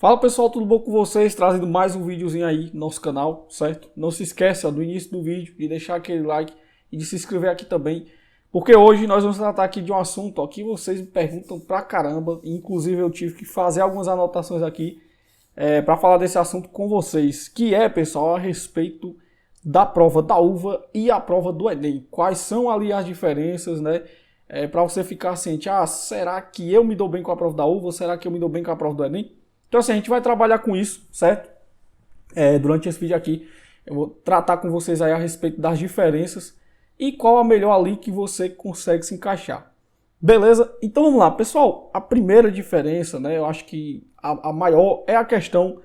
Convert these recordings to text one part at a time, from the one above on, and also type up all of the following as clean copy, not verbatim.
Fala pessoal, tudo bom com vocês? Trazendo mais um videozinho aí no nosso canal, certo? Não se esquece do início do vídeo de deixar aquele like e de se inscrever aqui também, porque hoje nós vamos tratar aqui de um assunto que vocês me perguntam pra caramba, inclusive eu tive que fazer algumas anotações aqui para falar desse assunto com vocês, que é, pessoal, a respeito da prova da UVA e a prova do Enem. Quais são ali as diferenças, né? Para você ficar ciente, será que eu me dou bem com a prova da UVA? Será que eu me dou bem com a prova do Enem? Então assim, a gente vai trabalhar com isso, certo? Durante esse vídeo aqui, eu vou tratar com vocês aí a respeito das diferenças e qual a melhor ali que você consegue se encaixar. Beleza? Então vamos lá, pessoal. A primeira diferença, né? Eu acho que a maior é a questão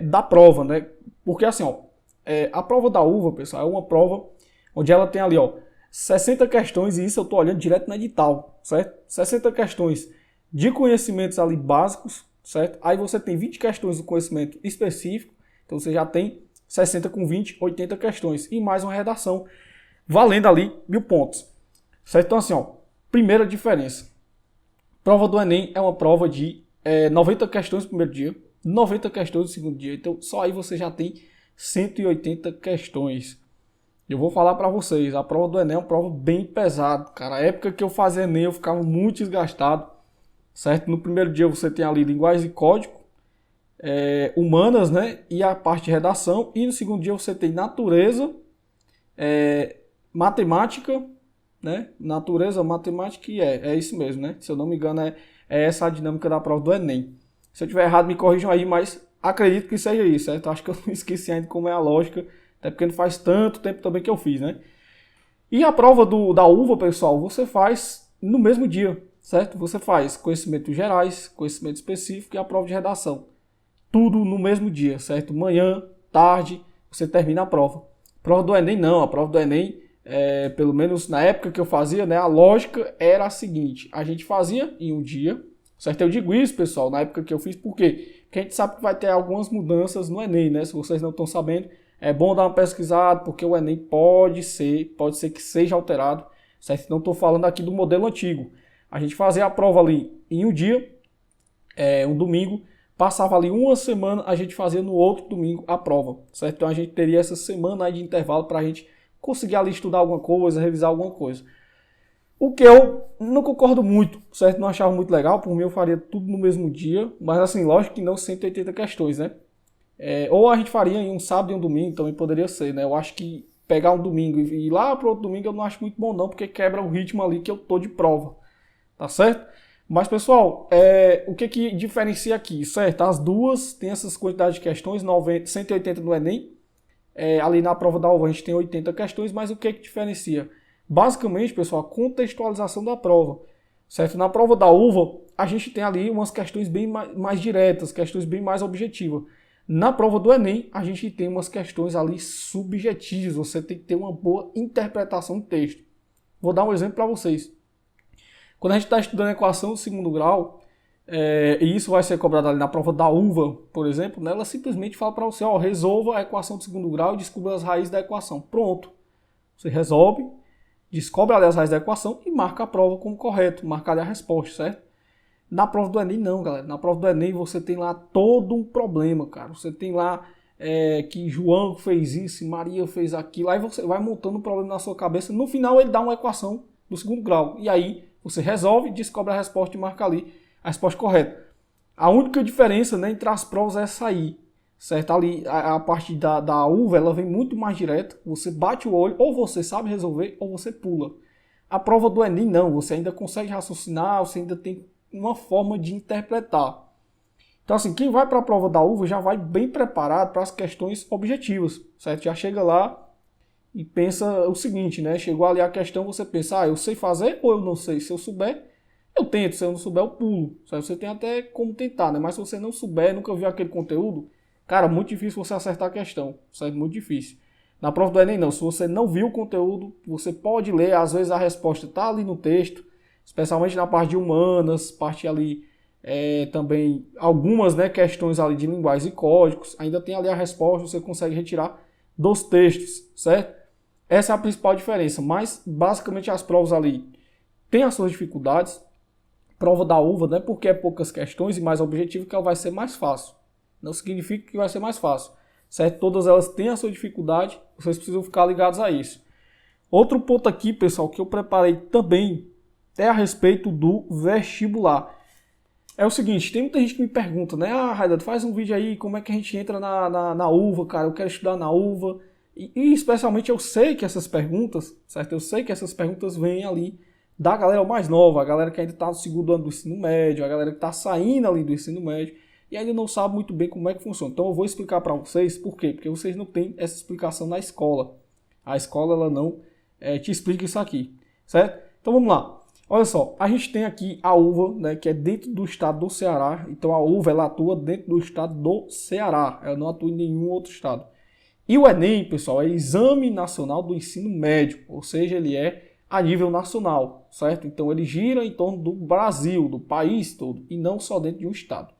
da prova, né? Porque assim, a prova da UVA, pessoal, é uma prova onde ela tem ali, 60 questões, e isso eu estou olhando direto no edital, certo? 60 questões de conhecimentos ali básicos, certo? Aí você tem 20 questões do conhecimento específico, então você já tem 60 com 20, 80 questões, e mais uma redação, valendo ali 1000 pontos, certo? Então assim, primeira diferença, prova do Enem é uma prova de 90 questões no primeiro dia, 90 questões no segundo dia, então só aí você já tem 180 questões. Eu vou falar para vocês, a prova do Enem é uma prova bem pesada, cara. A época que eu fazia Enem eu ficava muito desgastado, certo? No primeiro dia você tem ali linguagem e código, humanas, né? E a parte de redação. E no segundo dia você tem natureza, matemática, né? Natureza, matemática e é isso mesmo, né? Se eu não me engano é essa a dinâmica da prova do Enem. Se eu estiver errado me corrijam aí, mas acredito que seja isso, certo? Acho que eu não esqueci ainda como é a lógica, até porque não faz tanto tempo também que eu fiz, né? E a prova da UVA, pessoal, você faz no mesmo dia, certo? Você faz conhecimentos gerais, conhecimento específico e a prova de redação. Tudo no mesmo dia, certo? Manhã, tarde, você termina a prova. Prova do Enem não, a prova do Enem, pelo menos na época que eu fazia, né? A lógica era a seguinte, a gente fazia em um dia, certo? Eu digo isso, pessoal, na época que eu fiz, por quê? Porque a gente sabe que vai ter algumas mudanças no Enem, né? Se vocês não estão sabendo, é bom dar uma pesquisada, porque o Enem pode ser que seja alterado, certo? Não estou falando aqui do modelo antigo. A gente fazia a prova ali em um dia, um domingo, passava ali uma semana, a gente fazia no outro domingo a prova, certo? Então a gente teria essa semana aí de intervalo para a gente conseguir ali estudar alguma coisa, revisar alguma coisa. O que eu não concordo muito, certo? Não achava muito legal, por mim eu faria tudo no mesmo dia, mas assim, lógico que não 180 questões, né? Ou a gente faria em um sábado e um domingo, também poderia ser, né? Eu acho que pegar um domingo e ir lá para outro domingo eu não acho muito bom não, porque quebra o ritmo ali que eu tô de prova, tá certo? Mas pessoal, o que diferencia aqui, certo? As duas têm essas quantidades de questões, 180 no Enem, ali na prova da UVA a gente tem 80 questões, mas o que diferencia? Basicamente, pessoal, a contextualização da prova, certo? Na prova da UVA a gente tem ali umas questões bem mais diretas, questões bem mais objetivas. Na prova do Enem, a gente tem umas questões ali subjetivas, você tem que ter uma boa interpretação do texto. Vou dar um exemplo para vocês. Quando a gente está estudando a equação do segundo grau, e isso vai ser cobrado ali na prova da UVA, por exemplo, né, ela simplesmente fala para você, resolva a equação do segundo grau e descubra as raízes da equação. Pronto. Você resolve, descobre ali as raízes da equação e marca a prova como correto, marca ali a resposta, certo? Na prova do Enem não, galera. Na prova do Enem você tem lá todo um problema, cara. Você tem lá que João fez isso, Maria fez aquilo. Aí você vai montando um problema na sua cabeça. No final ele dá uma equação do segundo grau. E aí você resolve, descobre a resposta e marca ali a resposta correta. A única diferença, né, entre as provas é essa aí, certo? Ali a parte da UVA ela vem muito mais direta. Você bate o olho, ou você sabe resolver, ou você pula. A prova do Enem não. Você ainda consegue raciocinar, você ainda tem uma forma de interpretar. Então assim, quem vai para a prova da UVA já vai bem preparado para as questões objetivas, certo? Já chega lá e pensa o seguinte, né? Chegou ali a questão, você pensa, eu sei fazer ou eu não sei? Se eu souber, eu tento, se eu não souber, eu pulo. Certo? Você tem até como tentar, né? Mas se você não souber, nunca viu aquele conteúdo, cara, muito difícil você acertar a questão, certo? Muito difícil. Na prova do Enem não, se você não viu o conteúdo, você pode ler, às vezes a resposta está ali no texto, especialmente na parte de humanas, parte ali também algumas, né, questões ali de linguagens e códigos, ainda tem ali a resposta, você consegue retirar dos textos, certo? Essa é a principal diferença, mas basicamente as provas ali têm as suas dificuldades. Prova da UVA, né, porque é poucas questões e mais objetivo, que ela vai ser mais fácil, Não significa que vai ser mais fácil, certo? Todas elas têm a sua dificuldade, vocês precisam ficar ligados a isso. Outro ponto aqui, pessoal, que eu preparei também é a respeito do vestibular. É o seguinte, tem muita gente que me pergunta, né? Ah, Raidan, faz um vídeo aí, como é que a gente entra na UVA, cara? Eu quero estudar na UVA. E especialmente eu sei que essas perguntas, certo? Eu sei que essas perguntas vêm ali da galera mais nova, a galera que ainda está no segundo ano do ensino médio, a galera que está saindo ali do ensino médio e ainda não sabe muito bem como é que funciona. Então eu vou explicar para vocês por quê? Porque vocês não têm essa explicação na escola. A escola ela não te explica isso aqui, certo? Então vamos lá. Olha só, a gente tem aqui a UVA, né, que é dentro do estado do Ceará. Então a UVA ela atua dentro do estado do Ceará, ela não atua em nenhum outro estado. E o Enem, pessoal, é Exame Nacional do Ensino Médio, ou seja, ele é a nível nacional, certo? Então ele gira em torno do Brasil, do país todo, e não só dentro de um estado.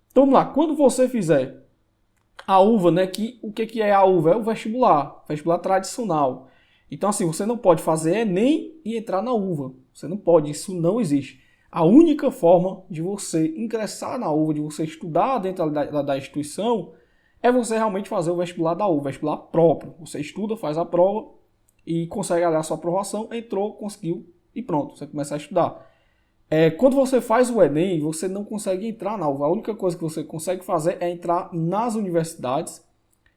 Então vamos lá, quando você fizer a UVA, né, o que é a UVA? É o vestibular tradicional. Então assim, você não pode fazer Enem e entrar na UVA, você não pode, isso não existe. A única forma de você ingressar na UVA, de você estudar dentro da instituição, é você realmente fazer o vestibular da UVA, vestibular próprio. Você estuda, faz a prova e consegue a sua aprovação, entrou, conseguiu e pronto, você começa a estudar. Quando você faz o Enem, você não consegue entrar na UVA. A única coisa que você consegue fazer é entrar nas universidades,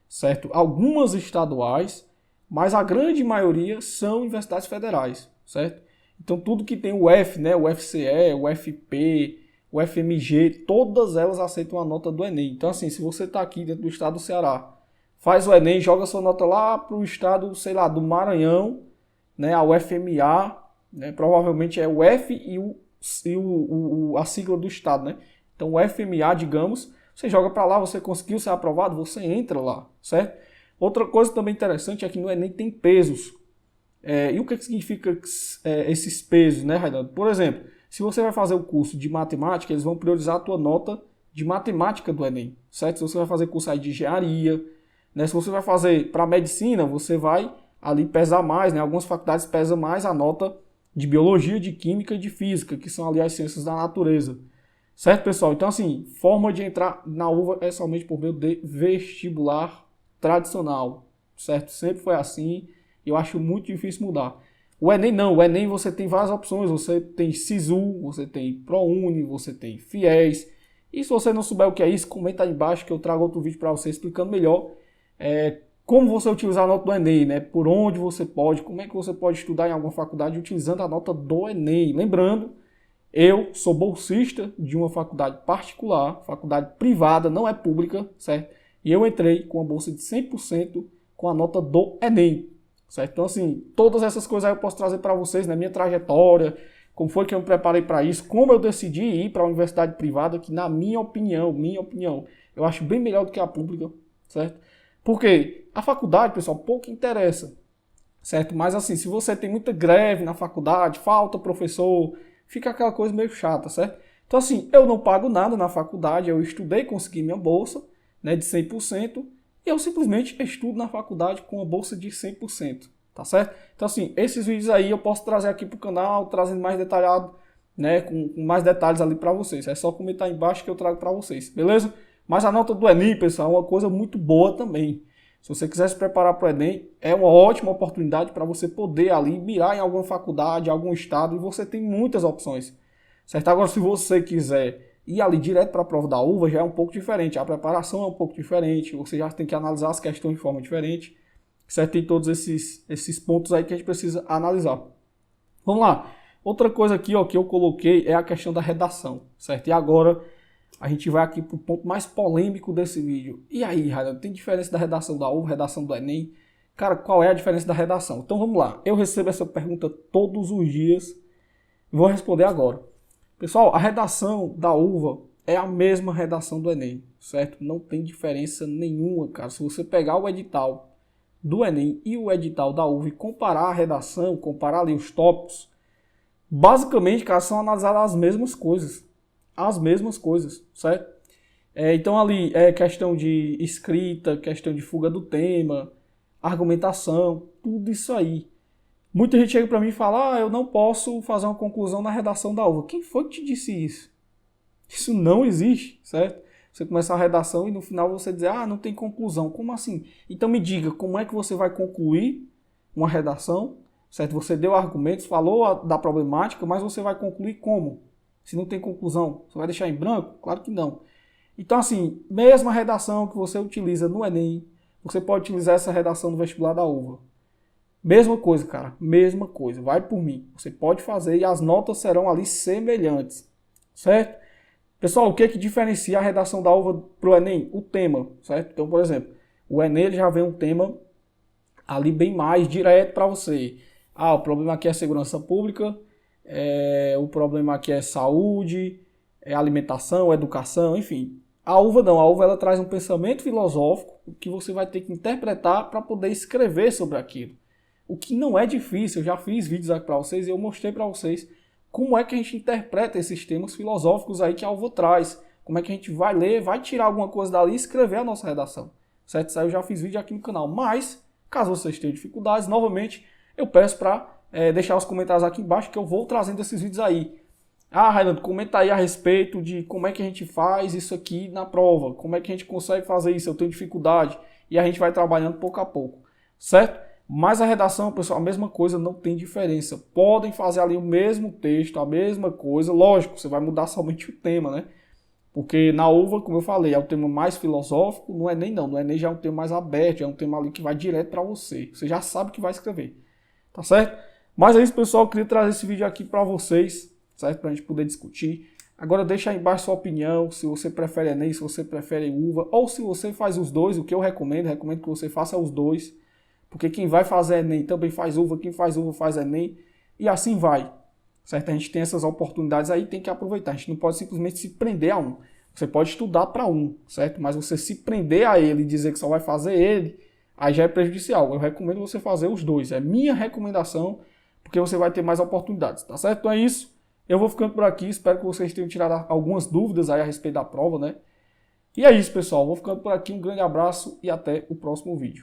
certo? Algumas estaduais, mas a grande maioria são universidades federais, certo? Então tudo que tem o F, né, o FCE, o FP, o FMG, todas elas aceitam a nota do Enem. Então assim, se você está aqui dentro do estado do Ceará, faz o Enem, joga sua nota lá para o estado, sei lá, do Maranhão, né, a UFMA, né, provavelmente é o F e a sigla do estado, né? Então o FMA, digamos, você joga para lá, você conseguiu ser aprovado, você entra lá, certo? Outra coisa também interessante é que no Enem tem pesos. E o que significa esses pesos, né, Raidan? Por exemplo, se você vai fazer o curso de matemática, eles vão priorizar a tua nota de matemática do Enem, certo? Se você vai fazer curso aí de engenharia, né? Se você vai fazer para medicina, você vai ali pesar mais, né? Algumas faculdades pesam mais a nota de biologia, de química e de física, que são ali as ciências da natureza. Certo, pessoal? Então, assim, forma de entrar na UVA é somente por meio de vestibular tradicional, certo? Sempre foi assim, eu acho muito difícil mudar. O Enem não, o Enem você tem várias opções, você tem SISU, você tem ProUni, você tem FIES, e se você não souber o que é isso, comenta aí embaixo que eu trago outro vídeo para você explicando melhor como você utilizar a nota do Enem, né? Por onde você pode, como é que você pode estudar em alguma faculdade utilizando a nota do Enem. Lembrando, eu sou bolsista de uma faculdade particular, faculdade privada, não é pública, certo? E eu entrei com a bolsa de 100% com a nota do Enem, certo? Então, assim, todas essas coisas aí eu posso trazer para vocês, né? Minha trajetória, como foi que eu me preparei para isso, como eu decidi ir para a universidade privada, que na minha opinião, eu acho bem melhor do que a pública, certo? Porque a faculdade, pessoal, pouco interessa, certo? Mas assim, se você tem muita greve na faculdade, falta professor, fica aquela coisa meio chata, certo? Então assim, eu não pago nada na faculdade, eu estudei, consegui minha bolsa, né, de 100%, e eu simplesmente estudo na faculdade com a bolsa de 100%, tá certo? Então assim, esses vídeos aí eu posso trazer aqui pro canal, trazendo mais detalhado, né, com mais detalhes ali para vocês. É só comentar aí embaixo que eu trago para vocês, beleza? Mas a nota do Enem, pessoal, é uma coisa muito boa também. Se você quiser se preparar para o Enem, é uma ótima oportunidade para você poder ali mirar em alguma faculdade, algum estado, e você tem muitas opções. Certo? Agora, se você quiser ir ali direto para a prova da UVA, já é um pouco diferente. A preparação é um pouco diferente, você já tem que analisar as questões de forma diferente. Certo? Tem todos esses pontos aí que a gente precisa analisar. Vamos lá. Outra coisa aqui, ó, que eu coloquei é a questão da redação. Certo? E agora a gente vai aqui para o ponto mais polêmico desse vídeo. E aí, Raidan, tem diferença da redação da UVA, redação do Enem? Cara, qual é a diferença da redação? Então vamos lá. Eu recebo essa pergunta todos os dias e vou responder agora. Pessoal, a redação da UVA é a mesma redação do Enem, certo? Não tem diferença nenhuma, cara. Se você pegar o edital do Enem e o edital da UVA e comparar a redação, comparar ali os tópicos, basicamente, cara, são analisadas as mesmas coisas. As mesmas coisas, certo? Então ali é questão de escrita, questão de fuga do tema, argumentação, tudo isso aí. Muita gente chega para mim e fala, eu não posso fazer uma conclusão na redação da UVA. Quem foi que te disse isso? Isso não existe, certo? Você começar a redação e no final você dizer, não tem conclusão. Como assim? Então me diga, como é que você vai concluir uma redação, certo? Você deu argumentos, falou da problemática, mas você vai concluir como? Se não tem conclusão, você vai deixar em branco? Claro que não. Então assim, mesma redação que você utiliza no Enem, você pode utilizar essa redação no vestibular da UVA. Mesma coisa, cara, mesma coisa, vai por mim. Você pode fazer e as notas serão ali semelhantes, certo? Pessoal, o que diferencia a redação da UVA para o Enem? O tema, certo? Então, por exemplo, o Enem ele já vem um tema ali bem mais direto para você. O problema aqui é segurança pública, o problema aqui é saúde, alimentação, educação, enfim. A UVA não, a UVA ela traz um pensamento filosófico que você vai ter que interpretar para poder escrever sobre aquilo. O que não é difícil, eu já fiz vídeos aqui para vocês e eu mostrei para vocês como é que a gente interpreta esses temas filosóficos aí que a UVA traz. Como é que a gente vai ler, vai tirar alguma coisa dali e escrever a nossa redação. Certo? Isso aí eu já fiz vídeo aqui no canal. Mas, caso vocês tenham dificuldades, novamente, eu peço para deixar os comentários aqui embaixo que eu vou trazendo esses vídeos aí. Raimundo, comenta aí a respeito de como é que a gente faz isso aqui na prova. Como é que a gente consegue fazer isso, eu tenho dificuldade. E a gente vai trabalhando pouco a pouco. Certo? Mas a redação, pessoal, a mesma coisa, não tem diferença. Podem fazer ali o mesmo texto, a mesma coisa. Lógico, você vai mudar somente o tema, né? Porque na UVA, como eu falei, é o tema mais filosófico, no Enem não. No Enem já é um tema mais aberto, já é um tema ali que vai direto para você. Você já sabe o que vai escrever, tá certo? Mas é isso, pessoal, eu queria trazer esse vídeo aqui para vocês, certo? Para a gente poder discutir. Agora deixa aí embaixo sua opinião, se você prefere Enem, se você prefere UVA, ou se você faz os dois, o que eu recomendo que você faça os dois. Porque quem vai fazer Enem também faz UVA, quem faz UVA faz Enem, e assim vai. Certo? A gente tem essas oportunidades aí, tem que aproveitar. A gente não pode simplesmente se prender a um. Você pode estudar para um, certo? Mas você se prender a ele e dizer que só vai fazer ele, aí já é prejudicial. Eu recomendo você fazer os dois. É minha recomendação, porque você vai ter mais oportunidades, tá certo? Então é isso. Eu vou ficando por aqui. Espero que vocês tenham tirado algumas dúvidas aí a respeito da prova, né? E é isso, pessoal. Vou ficando por aqui. Um grande abraço e até o próximo vídeo.